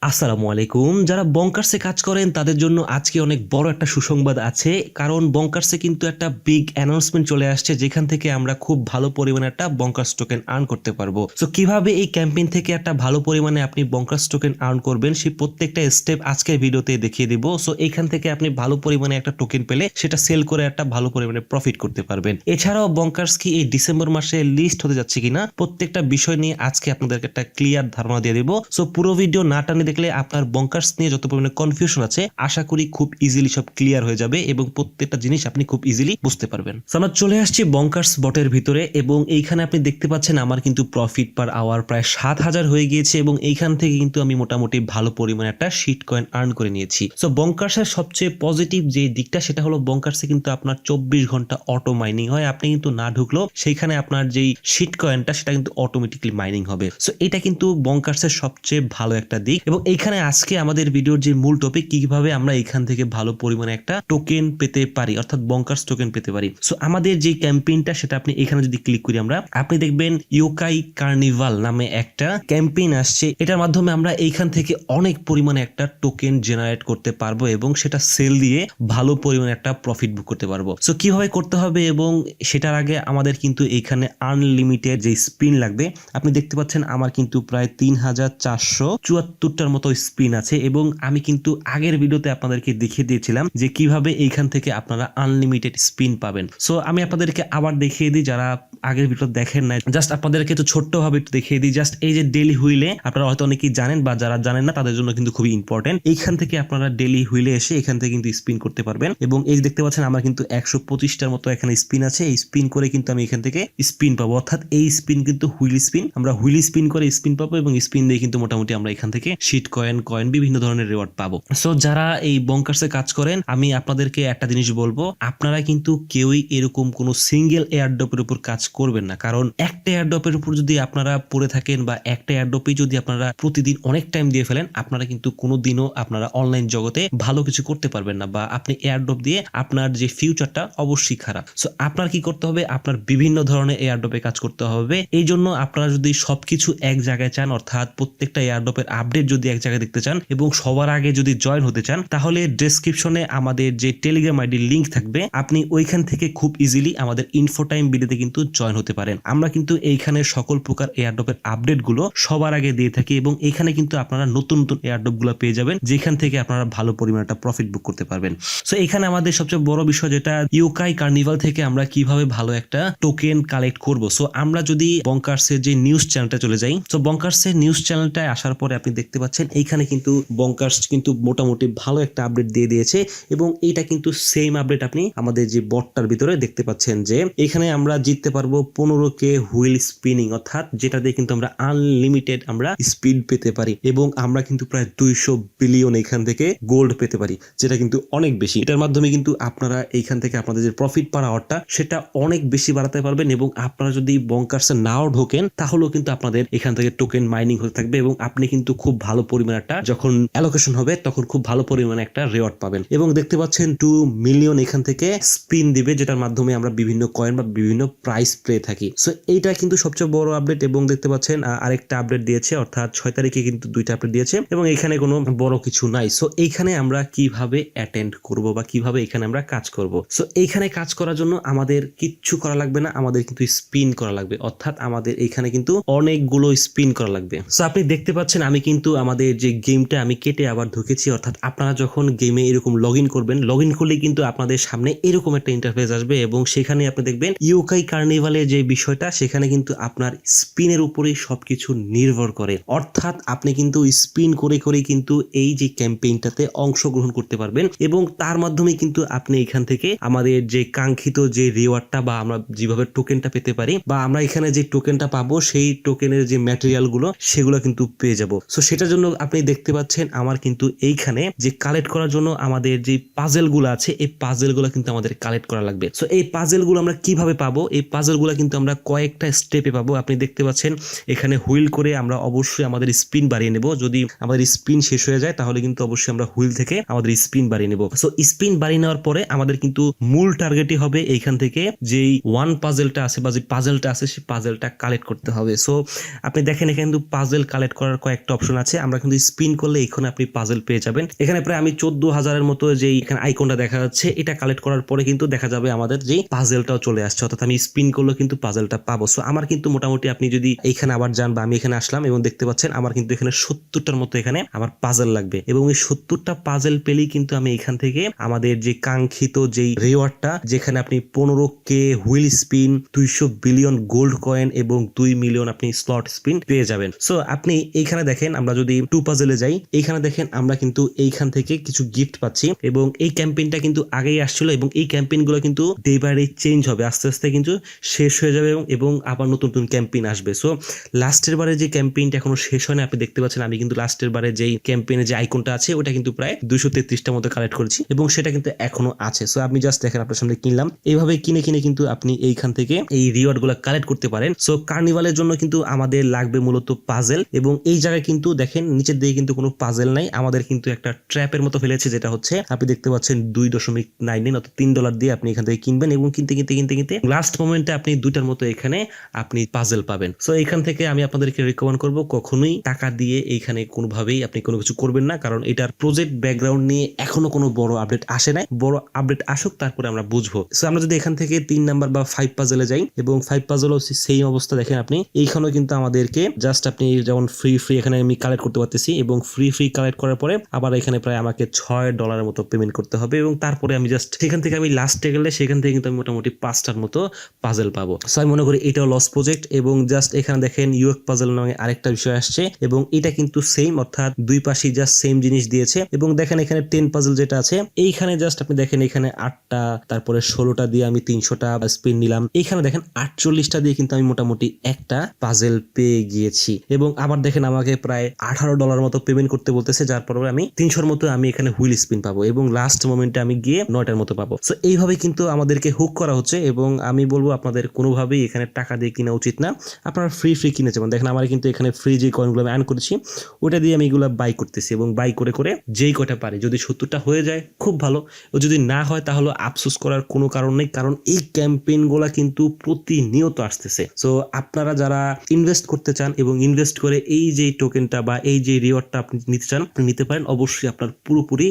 আসসালামু আলাইকুম। যারা বঙ্কার্সে কাজ করেন তাদের জন্য আজকে অনেক বড় একটা সুসংবাদ আছে। কারণ বঙ্কার্সে কিন্তু একটা বিগ অ্যানাউন্সমেন্ট চলে আসছে, যেখান থেকে আমরা খুব ভালো পরিমাণে একটা বঙ্কার্স টোকেন আর্ন করতে পারবো। সো কিভাবে এই ক্যাম্পেইন থেকে একটা ভালো পরিমাণে আপনি বঙ্কার্স টোকেন আর্ন করবেন সেই প্রত্যেকটা স্টেপ আজকের ভিডিওতে দেখিয়ে দিব। সো এখান থেকে আপনি ভালো পরিমাণে একটা টোকেন পেলে সেটা সেল করে একটা ভালো পরিমাণে প্রফিট করতে পারবেন। এছাড়াও বঙ্কার্স কি এই ডিসেম্বর মাসে লিস্ট হতে যাচ্ছে কিনা প্রত্যেকটা বিষয় নিয়ে আজকে আপনাদেরকে একটা ক্লিয়ার ধারণা দিয়ে দেব। সো পুরো ভিডিও না টানে দেখলে আপনার বঙ্কার্স নিয়ে যত পরিমাণে কনফিউশন আছে আশা করি খুব ইজিলি সব ক্লিয়ার হয়ে যাবে এবং প্রত্যেকটা জিনিস আপনি খুব ইজিলি বুঝতে পারবেন। সো আমরা চলে আসছি বঙ্কার্স বটের ভিতরে এবং এইখানে আপনি দেখতে পাচ্ছেন আমার কিন্তু প্রফিট পার আওয়ার প্রায় 7,000 হয়ে গিয়েছে এবং এইখান থেকে কিন্তু আমি মোটামুটি ভালো পরিমাণে একটা শিট কয়েন আর্ন করে নিয়েছি। সো বঙ্কার্সের সবচেয়ে পজিটিভ যে দিকটা সেটা হলো বঙ্কার্সে কিন্তু আপনার 24 ঘন্টা অটো মাইনিং হয়। আপনি কিন্তু না ঢুকলেও সেইখানে আপনার যেই শিট কয়েনটা সেটা কিন্তু অটোমেটিক্যালি মাইনিং হবে। সো এটা কিন্তু বঙ্কার্সের সবচেয়ে ভালো একটা দিক এবং এইখানে আজকে আমাদের ভিডিওর যে মূল টপিক কিভাবে আমরা এখান থেকে ভালো পরিমাণে একটা টোকেন পেতে পারি, অর্থাৎ বঙ্কার্স টোকেন পেতে পারি। সো আমাদের যে ক্যাম্পেইনটা সেটা আপনি এখানে যদি ক্লিক করি আপনি দেখবেন ইয়োকাই কার্নিভাল নামে একটা ক্যাম্পেইন আসছে। এটার মাধ্যমে আমরা এইখান থেকে অনেক পরিমাণে একটা টোকেন জেনারেট করতে পারবো এবং সেটা সেল দিয়ে ভালো পরিমাণে একটা প্রফিট বুক করতে পারবো। সো কিভাবে করতে হবে এবং সেটার আগে আমাদের কিন্তু এইখানে আনলিমিটেড যে স্পিন লাগবে। আপনি দেখতে পাচ্ছেন আমার কিন্তু প্রায় 3,474টার মতো স্পিন আছে এবং আমি কিন্তু আগের ভিডিওতে আপনাদেরকে দেখিয়ে দিয়েছিলাম যে কিভাবে এইখান থেকে আপনারা আনলিমিটেড স্পিন পাবেন। সো আমি আপনাদেরকে আবার দেখিয়ে দিই, যারা আগের ভিডিও দেখেন নাই জাস্ট আপনাদেরকে একটু ছোট্ট ভাবে একটু দেখিয়ে দিই। জাস্ট এই যে ডেলি হুইলে আপনারা হয়তো অনেকেই জানেন বা যারা জানেন না তাদের জন্য কিন্তু খুবই ইম্পর্টেন্ট। এইখান থেকে আপনারা ডেলি হুইলে এসে এখান থেকে কিন্তু স্পিন করতে পারবেন এবং এই যে দেখতে পাচ্ছেন আমার কিন্তু 125টার মতো এখানে স্পিন আছে। এই স্পিন করে কিন্তু আমি এখান থেকে স্পিন পাবো, অর্থাৎ এই স্পিন কিন্তু হুইল স্পিন, আমরা হুইল স্পিন করে স্পিন পাবো এবং স্পিন দিয়ে কিন্তু মোটামুটি আমরা এখান থেকে শিট কয়েন বিভিন্ন ধরনের রিওয়ার্ড পাবো। সো যারা এই বঙ্কার্সে কাজ করেন আমি আপনাদেরকে একটা জিনিস বলবো, আপনারা কিন্তু কেউই এরকম কোনো সিঙ্গেল এয়ারড্রপের উপর কাজ করবেন না। কারণ একটা এয়ারড্রপের উপর যদি আপনারা পড়ে থাকেন বা একটা এয়ারড্রপে যদি আপনারা প্রতিদিন অনেক টাইম দিয়ে ফেলেন, আপনারা কিন্তু কোনোদিনও আপনারা অনলাইন জগতে ভালো কিছু করতে পারবেন না বা আপনি এয়ারড্রপ দিয়ে আপনার যে ফিউচারটা অবশ্যই খারাপ। সো আপনার কি করতে হবে, আপনার বিভিন্ন ধরনের এয়ারড্রপে কাজ করতে হবে। এই জন্য আপনারা যদি সবকিছু এক জায়গায় চান, অর্থাৎ প্রত্যেকটা এয়ারড্রপের আপডেট যদি এক জায়গায় দেখতে চান এবং সবার আগে যদি জয়েন হতে চান, তাহলে ডেসক্রিপশনে আমাদের যে টেলিগ্রাম আইডি লিংক থাকবে, আপনি ওইখান থেকে খুব ইজিলি আমাদের ইনফোটাইম ভিডিওতে কিন্তু জয়েন হতে পারেন। আমরা কিন্তু এইখানে সকল প্রকার এয়ারড্রপের আপডেট গুলো সবার আগে দিয়ে থাকি এবং এখানে কিন্তু আপনারা নতুন নতুন এয়ারড্রপ গুলো পেয়ে যাবেন, যেখান থেকে আপনারা ভালো পরিমাণে একটা প্রফিট বুক করতে পারবেন। সো এখানে আমাদের সবচেয়ে বড় বিষয় যেটা ইয়োকাই কার্নিভাল থেকে আমরা কিভাবে ভালো একটা টোকেন কালেক্ট করব। সো আমরা যদি বঙ্কার্সের যে নিউজ চ্যানেলটা চলে যাই, তো বঙ্কার্সের নিউজ চ্যানেলটায় আসার পরে আপনি দেখতে পাচ্ছেন এইখানে কিন্তু বঙ্কার্স কিন্তু মোটামুটি ভালো একটা আপডেট দিয়ে দিয়েছে এবং এইটা কিন্তু সেম আপডেট আপনি আমাদের যে বটটার ভিতরে দেখতে পাচ্ছেন যে এখানে আমরা জিততে পারবো 15K হুইল স্পিনিং, অর্থাৎ যেটা দিয়ে কিন্তু আমরা আনলিমিটেড আমরা স্পিড পেতে পারি এবং আমরা কিন্তু প্রায় 200 বিলিয়ন এখান থেকে গোল্ড পেতে পারি, যেটা কিন্তু অনেক বেশি। এটার মাধ্যমে কিন্তু আপনারা এইখান থেকে আপনাদের যে প্রফিট পার আওয়ারটা সেটা অনেক বেশি বাড়াতে পারবেন এবং আপনারা যদি বঙ্কার্সে নাও ঢোকেন তাহলেও কিন্তু আপনাদের এখান থেকে টোকেন মাইনিং হতে থাকবে এবং আপনি কিন্তু খুব ভালো পরিমাণে একটা যখন অ্যালোকেশন হবে তখন খুব ভালো পরিমাণে একটা রিওয়ার্ড পাবেন। এবং দেখতে পাচ্ছেন 2 মিলিয়ন এখান থেকে স্পিন দিবে, যেটার মাধ্যমে আমরা বিভিন্ন কয়েন বা বিভিন্ন প্রাইস পেয়ে থাকি। সো এইটা কিন্তু সবচেয়ে বড় আপডেট এবং দেখতে পাচ্ছেন আরেকটা আপডেট দিয়েছে, অর্থাৎ 6 তারিখে কিন্তু 2টা আপডেট দিয়েছে এবং এখানে কোনো বড় কিছু নাই। সো এইখানে আমরা কিভাবে অ্যাটেন্ড করব বা কিভাবে এখানে আমরা কাজ করব। সো এইখানে কাজ করার জন্য আমাদের কিচ্ছু করা লাগবে না, আমাদের কিন্তু স্পিন করা লাগবে, অর্থাৎ আমাদের এখানে কিন্তু অনেকগুলো স্পিন করা লাগবে। সো আপনি দেখতে পাচ্ছেন আমি কিন্তু আমাদের যে গেমটা আমি কেটে আবার ঢুকেছি, অর্থাৎ আপনারা যখন গেমে এরকম লগ ইন করবেন, লগ ইন করলে কিন্তু আপনাদের সামনে এরকম একটা ইন্টারফেস আসবে এবং সেখানে আপনি দেখবেন ইয়োকাই কার্নিভালের যে বিষয়টা সেখানে কিন্তু আপনার স্পিনের উপরেই সবকিছু নির্ভর করে, অর্থাৎ আপনি কিন্তু স্পিন করে করে কিন্তু এই যে ক্যাম্পেইনটাতে অংশগ্রহণ করতে পারবেন এবং তার মাধ্যমে কিন্তু আপনি এখান থেকে আমাদের যে কাঙ্ক্ষিত যে রিওয়ার্ডটা বা আমরা যেভাবে টোকেনটা পেতে পারি বা আমরা এখানে যে টোকেনটা পাবো সেই টোকেনের যে ম্যাটেরিয়াল গুলো সেগুলো কিন্তু পেয়ে যাব। সো সেটার জন্য আপনি দেখতে পাচ্ছেন আমার কিন্তু এইখানে যে কালেক্ট করার জন্য আমাদের যে পাজেল গুলো আছে এই পাজেল গুলো কিন্তু আমাদের কালেক্ট করা লাগবে। সো এই পাজেল গুলো আমরা কিভাবে পাবো, এই পাজেল পাজেলগুলো কিন্তু আমরা কয়েকটা স্টেপে পাবো। আপনি দেখতে পাচ্ছেন এখানে হুইল করে আমরা অবশ্যই আমাদের স্পিন বাড়িয়ে নেব। যদি আমাদের স্পিন শেষ হয়ে যায় তাহলে কিন্তু অবশ্যই আমরা হুইল থেকে আমাদের স্পিন বাড়িয়ে নেব। সো স্পিন বাড়িয়ে নেওয়ার পরে আমাদের কিন্তু মূল টার্গেটই হবে এইখান থেকে যেই ওয়ান পাজেলটা আছে বা যে পাজেলটা আছে সেই পাজেলটা কালেক্ট করতে হবে। সো আপনি দেখেন এখানে কিন্তু পাজেল কালেক্ট করার কয়েকটা অপশন আছে। আমরা কিন্তু স্পিন করলে এখানে আপনি পাজেল পেয়ে যাবেন। এখানে প্রায় আমি 14,000-এর মতো যেই এখানে আইকনটা দেখা যাচ্ছে এটা কালেক্ট করার পরে কিন্তু দেখা যাবে আমাদের যে পাজেলটাও চলে আসছে, অর্থাৎ আমি স্পিন করলে কিন্তু পাজেলটা পাবো। সো আমার কিন্তু মোটামুটি আপনি যদি এইখানে আবার যান বা আমি এখানে আসলাম এবং দেখতে পাচ্ছেন আমার কিন্তু এখানে 70টার মতো এখানে আমার পাজেল লাগবে এবং এই 70টা পাজেল পেলেই কিন্তু আমি এখান থেকে আমাদের যে কাঙ্ক্ষিত যেই রিওয়ার্ডটা, যেখানে আপনি 15K wheel spin, 200 billion gold coin এবং 2 মিলিয়ন আপনি স্লট স্পিন পেয়ে যাবেন। সো আপনি এইখানে দেখেন আমরা যদি 2 পাজেলে যাই, এইখানে দেখেন আমরা কিন্তু এইখান থেকে কিছু গিফট পাচ্ছি এবং এই ক্যাম্পেইনটা কিন্তু আগেই আসছিল এবং এই ক্যাম্পেইন গুলো কিন্তু ডে বাই ডে চেঞ্জ হবে, আস্তে আস্তে কিন্তু শেষ হয়ে যাবে এবং আবার নতুন নতুন ক্যাম্পেইন আসবে। সো লাস্টের বারে যে ক্যাম্পেইনটা এখনো শেষ হয় না, আপনি দেখতে পাচ্ছেন আমি কিন্তু লাস্টের বারে যেই ক্যাম্পেইনের যে আইকনটা আছে ওটা কিন্তু প্রায় 233টার মতো কালেক্ট করেছি এবং সেটা কিন্তু এখনো আছে। সো আপনি জাস্ট দেখেন আপনার সামনে কিনলাম, এইভাবে কিনে কিনে কিন্তু আপনি এইখান থেকে এই রিওয়ার্ড গুলো কালেক্ট করতে পারেন। সো কার্নিভালের জন্য কিন্তু আমাদের লাগবে মূলত পাজেল এবং এই জায়গায় কিন্তু দেখেন নিচের দিকে কিন্তু কোনো পাজেল নাই, আমাদের কিন্তু একটা ট্র্যাপের মতো ফেলেছে, যেটা হচ্ছে আপনি দেখতে পাচ্ছেন $2.99 অর্থাৎ $3 দিয়ে আপনি এখান থেকে কিনবেন এবং কিনতে কিনতে কিনতে কিনতে লাস্ট মোমেন্টে আপনি 2টার মতো এখানে আপনি পাজেল পাবেন। সো এখান থেকে আমি আপনাদেরকে রিকমেন্ড করব কখনোই টাকা দিয়ে এইখানে কোনোভাবেই আপনি কোনো কিছু করবেন না, কারণ এটার প্রজেক্ট ব্যাকগ্রাউন্ড নিয়ে এখনো কোনো বড় আপডেট আসে নাই। বড় আপডেট আসুক তারপরে আমরা বুঝবো। সো আমরা যদি এখান থেকে 3 নাম্বার বা 5 পাজেলে যাই এবং 5 পাজেলও সেম অবস্থা দেখেন আপনি এইখানেও কিন্তু আমাদেরকে জাস্ট আপনি যেমন ফ্রি এখানে আমি কালেক্ট করতে পারতেছি এবং ফ্রি কালেক্ট করার পরে আবার এখানে প্রায় আমাকে $6 মতো পেমেন্ট করতে হবে এবং তারপরে আমি জাস্ট সেখান থেকে আমি লাস্টে গেলে সেখান থেকে কিন্তু আমি মোটামুটি 5টার মতো পাজেল পাবো। সো আমি মনে করি এটাও লস প্রজেক্ট এবং জাস্ট এখানে দেখেন ইউএক পাজেল নামে আরেকটা বিষয় আসছে এবং এটা কিন্তু সেম, অর্থাৎ দুই পাশেই জাস্ট সেম জিনিস দিয়েছে এবং দেখেন এখানে 10 পাজেল যেটা আছে এইখানে জাস্ট আপনি দেখেন এখানে 8টা তারপরে 16টা দিয়ে আমি 300টা স্পিন নিলাম, এইখানে দেখেন 48টা দিয়ে কিন্তু আমি মোটামুটি একটা পাজেল পেয়ে গিয়েছি এবং আবার দেখেন আমাকে প্রায় $18 মতো পেমেন্ট করতে বলতেছে, যার পরে আমি 300-র মতো আমি এখানে হুইল স্পিন পাবো এবং লাস্ট মোমেন্টে আমি গিয়ে 9টার মতো পাবো। সো এইভাবে কিন্তু আমাদেরকে হুক করা হচ্ছে এবং আমি বলবো আপনাদের কোনোভাবেই এখানে টাকা দিয়ে কিনা উচিত না, আপনারা ফ্রি কিনে যাবেন। দেখেন আমার কিন্তু এখানে ফ্রি যে কয়েনগুলো আমি আর্ন করেছি ওটা দিয়ে আমি এগুলো বাই করতেছি এবং বাই করে করে যেই কয়টা পারি, যদি 70টা হয়ে যায় খুব ভালো, ও যদি না হয় তাহলে আফসোস করার কোনো কারণ নেই, কারণ এই ক্যাম্পেইনগুলো কিন্তু প্রতিনিয়ত আসতেছে। সো আপনারা যারা ইনভেস্ট করতে চান এবং ইনভেস্ট করে এই যে টোকেনটা বা এই যে রিওয়ার্ডটা আপনি নিতে চান নিতে পারেন, অবশ্যই আপনার পুরোপুরি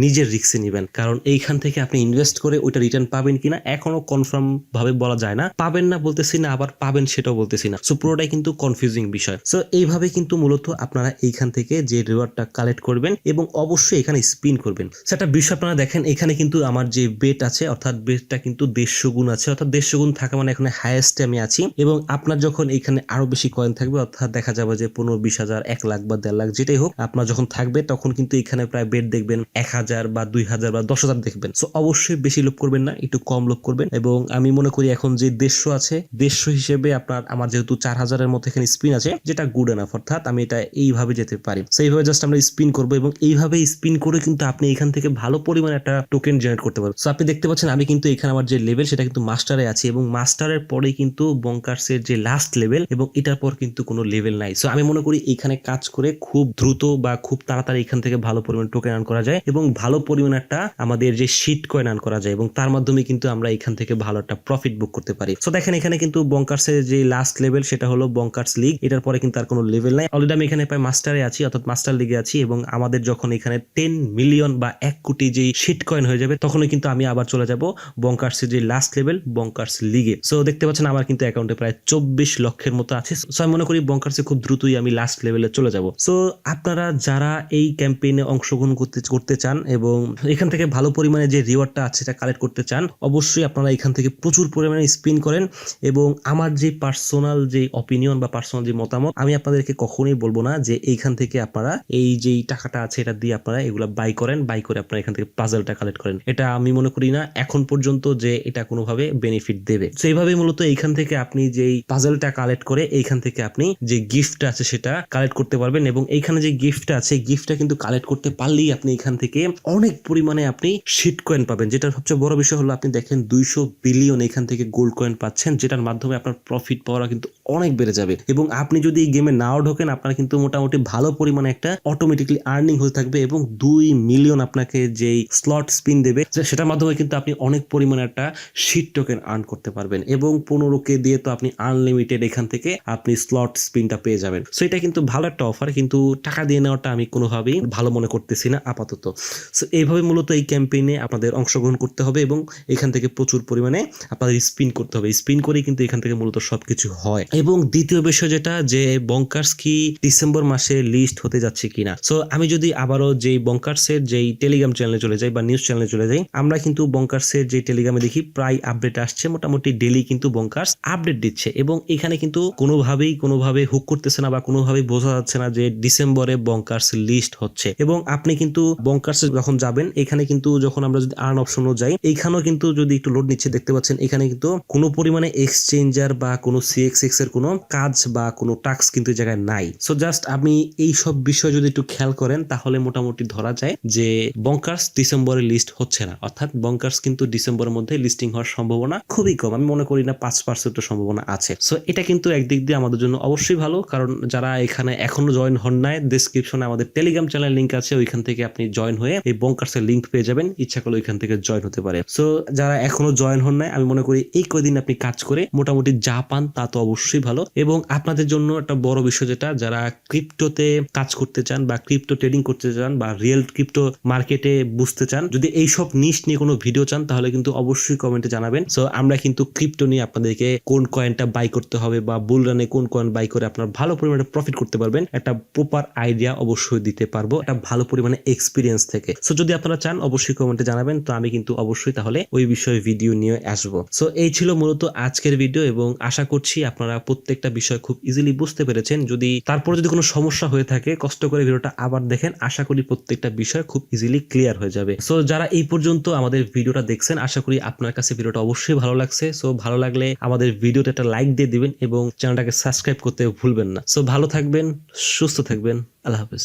নিজের রিস্কে নেবেন, কারণ এইখান থেকে আপনি ইনভেস্ট করে ওইটা রিটার্ন পাবেন কিনা এখনো কনফার্ম ভাবে বলা যায় না। পাবেন না বলতেছি না, আবার পাবেন সেটাও বলতেছি না। সো পুরোটাই কিন্তু কনফিউজিং বিষয়। সো এইভাবে কিন্তু মূলত আপনারা এইখান থেকে যে রিওয়ার্ডটা কালেক্ট করবেন এবং অবশ্যই এখানে স্পিন করবেন। সেটা বিষয় আপনারা দেখেন এখানে কিন্তু আমার যে বেট আছে অর্থাৎ বেটটা কিন্তু 150 গুণ আছে, অর্থাৎ 150 গুণ থাকা মানে এখানে হাইয়েস্টে আমি আছি এবং আপনার যখন এখানে আরো বেশি কয়েন থাকবে অর্থাৎ দেখা যাবে যে 15-20 হাজার 1 লাখ বা 1.5 লাখ যেটাই হোক আপনার যখন থাকবে তখন কিন্তু এখানে প্রায় বেট দেখবেন 1000 বা 2000 বা 10,000 দেখবেন। সো অবশ্যই বেশি লোভ করবেন না, একটু কম লোভ করবেন এবং আমি মনে করি এখন যে 150 আছে 150 হিসেবে আমার যেহেতু 4000-এর মতো এখানে স্পিন আছে যেটা গুড এনাফ, অর্থাৎ আমি এটা এইভাবে যেতে পারি। সো এইভাবে জাস্ট আমরা স্পিন করবো এবং এইভাবে স্পিন করে কিন্তু আপনি এখান থেকে ভালো পরিমাণে একটা টোকেন জেনারেট করতে পারবেন। সো আপনি দেখতে পাচ্ছেন আমি কিন্তু এখানে আমার যে লেভেল সেটা কিন্তু মাস্টারে আছে এবং মাস্টারের পরে কিন্তু বঙ্কার্সের যে লাস্ট লেভেল এবং এটার পর কিন্তু কোনো লেভেল নাই। সো আমি মনে করি এখানে কাজ করে খুব দ্রুত বা খুব তাড়াতাড়ি এখান থেকে ভালো পরিমাণ টোকেন আর্ন করা যায় এবং ভালো পরিমাণ একটা আমাদের যে শিট কয়েন আর্ন করা যায় এবং তার মাধ্যমে কিন্তু আমরা এখান থেকে ভালো একটা প্রফিট বুক করতে পারি। সো দেখেন এখানে কিন্তু বঙ্কার্সের যে লাস্ট লেভেল সেটা হলো বঙ্কার্স লিগ, এটার পরে কিন্তু আর কোনো লেভেল নাই। অলরেডি আমি এখানে প্রায় মাস্টারে আছি অর্থাৎ মাস্টার লিগে আছি এবং আমাদের যখন এখানে 10 মিলিয়ন বা 1 কোটি যে শিট কয়েন হয়ে যাবে তখনই কিন্তু আমি আবার চলে যাব বঙ্কার্সের যে লাস্ট লেভেল বঙ্কার্স লিগে। সো দেখতে পাচ্ছেন আমার কিন্তু অ্যাকাউন্টে প্রায় 24 লক্ষের মতো আছে। সো আমি মনে করি বঙ্কার্সে খুব দ্রুতই আমি লাস্ট লেভেলে চলে যাব। সো আপনারা যারা এই ক্যাম্পেইনে অংশগ্রহণ করতে চান এবং এখান থেকে ভালো পরিমাণে যে রিওয়ার্ডটা আছে সেটা কালেক্ট করতে চান, অবশ্যই আপনারা এখান থেকে প্রচুর পরিমাণে স্পিন করেন এবং আমার যে পার্সোনাল যে অপিনিয়ন বা পার্সোনাল যে মতামত আমি আপনাদেরকে কখনোই বলবো না যে এইখান থেকে আপনারা এই যে টাকাটা আছে এটা দিয়ে আপনারা এগুলা বাই করে আপনারা এখান থেকে পাজলটা কালেক্ট করেন। এটা আমি মনে করি না এখন পর্যন্ত যে এটা কোনোভাবে বেনিফিট দেবে। তো এইভাবে মূলত এইখান থেকে আপনি যেই পাজলটা কালেক্ট করে এইখান থেকে আপনি যে গিফট আছে সেটা কালেক্ট করতে পারবেন এবং এইখানে যে গিফটটা আছে গিফটটা কিন্তু কালেক্ট করতে পারলেই আপনি এখান থেকে অনেক পরিমাণে আপনি শিট কয়েন পাবেন। যেটা সবচেয়ে বড় বিষয় হলো আপনি দেখেন 200 বিলিয়ন এখান থেকে গোল্ড কয়েন পাচ্ছেন, যেটার মাধ্যমে আপনার প্রফিট পাওয়াটা কিন্তু অনেক বেড়ে যাবে। এবং আপনি যদি এই গেমে নাও ঢোকেন, আপনার কিন্তু মোটামুটি ভালো পরিমাণে একটা অটোমেটিকলি আর্নিং হতে থাকবে এবং 2 মিলিয়ন আপনাকে যেই স্লট স্পিন দেবে সেটার মাধ্যমে কিন্তু আপনি অনেক পরিমাণে একটা শিট টোকেন আর্ন করতে পারবেন। এবং 15K দিয়ে তো আপনি আনলিমিটেড এখান থেকে আপনি স্লট স্পিনটা পেয়ে যাবেন। সো এটা কিন্তু ভালো একটা অফার, কিন্তু টাকা দিয়ে নেওয়াটা আমি কোনোভাবেই ভালো মনে করতেছি না আপাতত। সো এইভাবে মূলত এই ক্যাম্পেইনে আপনাদের অংশগ্রহণ করতে হবে এবং এখান থেকে প্রচুর পরিমাণে আপনাদের স্পিন করতে হবে। স্পিন করেই কিন্তু এখান থেকে মূলত সবকিছু হয়। এবং দ্বিতীয় বিষয় যেটা, যে বঙ্কার্স কি ডিসেম্বর মাসে লিস্ট হতে যাচ্ছে কিনা। সো আমি যদি আবারও যেই বঙ্কার্সের যেই টেলিগ্রাম চ্যানেলে চলে যাই বা নিউজ চ্যানেলে চলে যাই, আমরা কিন্তু বঙ্কার্সের যে টেলিগ্রামে দেখি প্রায় আপডেট আসছে, মোটামুটি ডেইলি কিন্তু বঙ্কার্স আপডেট দিচ্ছে এবং এখানে কিন্তু কোনোভাবে হুক করতেছে না বা কোনোভাবেই বোঝা যাচ্ছে না যে ডিসেম্বরে বঙ্কার্স লিস্ট হচ্ছে। এবং আপনি কিন্তু বঙ্কার্সে যখন যাবেন, এখানে কিন্তু যখন আমরা যদি আর্ন অপশনও যাই, এইখানেও কিন্তু যদি একটু লোড নিচ্ছে দেখতে পাচ্ছেন, এখানে কিন্তু কোনো পরিমাণে এক্সচেঞ্জার বা কোনো CXX এর কোনো কাজ বা কোনো টাস্ক কিন্তু এই জায়গায় নাই। সো জাস্ট আপনি এই সব বিষয় যদি একটু খেয়াল করেন, তাহলে মোটামুটি ধরা যায় যে বঙ্কার্স ডিসেম্বরে লিস্ট হচ্ছে না, অর্থাৎ বঙ্কার্স কিন্তু ডিসেম্বরের মধ্যে লিস্টিং হওয়ার সম্ভাবনা খুবই কম। আমি মনে করি না 5% সম্ভাবনা আছে। সো এটা কিন্তু একদিক দিয়ে আমাদের জন্য অবশ্যই ভালো, কারণ যারা এখানে এখনো জয়েন হন নাই, ডেসক্রিপশনে আমাদের টেলিগ্রাম চ্যানেল লিংক আছে, ওইখান থেকে আপনি জয়েন হয়ে এই বঙ্কার্সের লিংক পেয়ে যাবেন, ইচ্ছা করলে ওইখান থেকে জয়েন হতে পারে। সো যারা এখনো জয়েন হন নাই, আমি মনে করি এই কয়দিন আপনি কাজ করে মোটামুটি যা পান তা তো অবশ্যই ভালো। এবং আপনাদের জন্য একটা বড় বিষয় যেটা, যারা ক্রিপ্টোতে কাজ করতে চান বা ক্রিপ্টো ট্রেডিং করতে চান বা রিয়েল ক্রিপ্টো মার্কেটে বুঝতে চান, যদি এইসব নিশ নিয়ে কোনো ভিডিও চান, তাহলে কিন্তু অবশ্যই কমেন্টে জানাবেন। সো আমরা কিন্তু ক্রিপ্টো নিয়ে আপনাদেরকে কোন কয়েনটা বাই করতে হবে বা বুল রানে কোন কয়েন বাই করে আপনার ভালো পরিমাণে প্রফিট করতে পারবেন, একটা প্রপার আইডিয়া অবশ্যই দিতে পারবো, একটা ভালো পরিমাণে এক্সপিরিয়েন্স থেকে। সো যদি আপনারা চান অবশ্যই কমেন্টে জানাবেন, তো আমি কিন্তু অবশ্যই তাহলে ওই বিষয়ে ভিডিও নিয়ে আসবো। সো এই ছিল মূলত আজকের ভিডিও এবং আশা করছি আপনারা প্রত্যেকটা বিষয় খুব ইজিলি বুঝতে পেরেছেন। তারপরে যদি কোনো সমস্যা হয়ে থাকে, কষ্ট করে ভিডিওটা আবার দেখেন, আশা করি প্রত্যেকটা বিষয় খুব ইজিলি ক্লিয়ার হয়ে যাবে। সো যারা এই পর্যন্ত আমাদের ভিডিওটা দেখছেন, আশা করি আপনার কাছে ভিডিওটা অবশ্যই ভালো লাগছে। সো ভালো লাগলে আমাদের ভিডিওতে একটা লাইক দিয়ে দিবেন এবং চ্যানেলটাকে সাবস্ক্রাইব করতে ভুলবেন না। সো ভালো থাকবেন, সুস্থ থাকবেন, আল্লাহ হাফেজ।